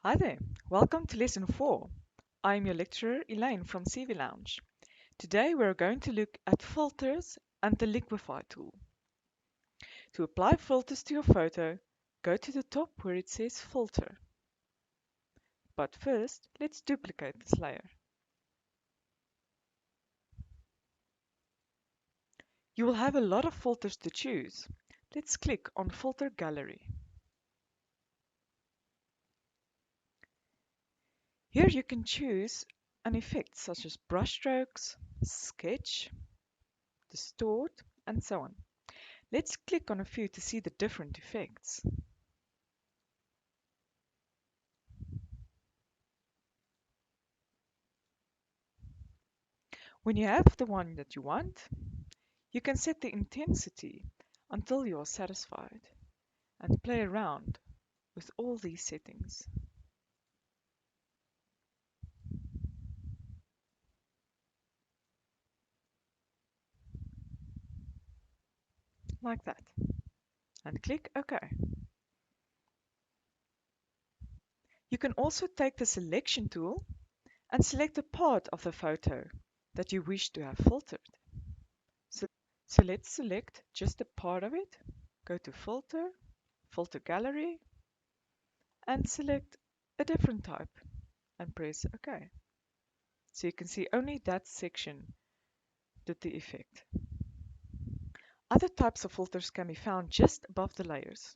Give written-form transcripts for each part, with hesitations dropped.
Hi there, welcome to Lesson 4. I'm your lecturer Elaine from CVlounge. Today we're going to look at filters and the Liquify tool. To apply filters to your photo, go to the top where it says Filter. But first, let's duplicate this layer. You will have a lot of filters to choose. Let's click on Filter Gallery. Here you can choose an effect such as brush strokes, sketch, distort, and so on. Let's click on a few to see the different effects. When you have the one that you want, you can set the intensity until you are satisfied and play around with all these settings. Like that. And click OK. You can also take the selection tool and select a part of the photo that you wish to have filtered. So let's select just a part of it. Go to Filter, Filter Gallery, and select a different type and press OK. So you can see only that section did the effect. Other types of filters can be found just above the layers.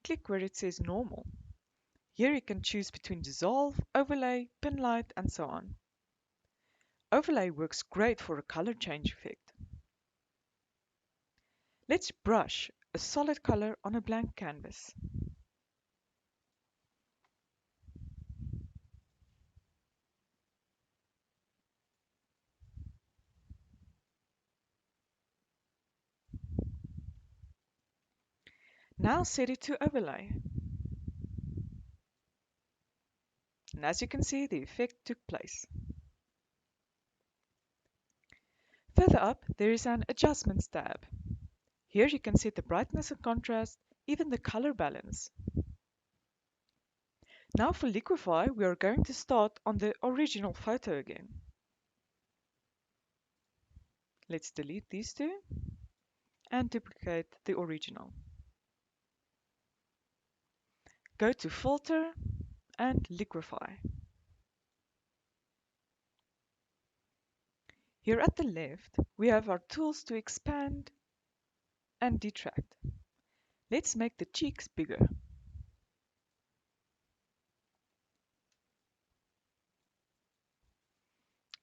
Click where it says Normal. Here you can choose between Dissolve, Overlay, Pin Light, and so on. Overlay works great for a color change effect. Let's brush a solid color on a blank canvas. Now set it to Overlay. And as you can see, the effect took place. Further up, there is an Adjustments tab. Here you can set the brightness and contrast, even the color balance. Now for Liquify, we are going to start on the original photo again. Let's delete these two and duplicate the original. Go to Filter and Liquify. Here at the left, we have our tools to expand and detract. Let's make the cheeks bigger.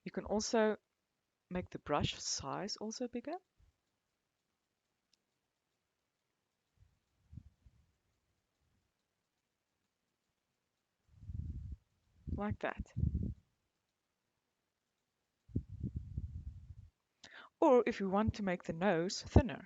You can also make the brush size also bigger. Like that. Or if you want to make the nose thinner.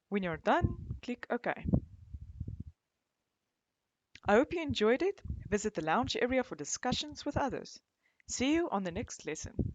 When you're done, click OK. I hope you enjoyed it. Visit the lounge area for discussions with others. See you on the next lesson.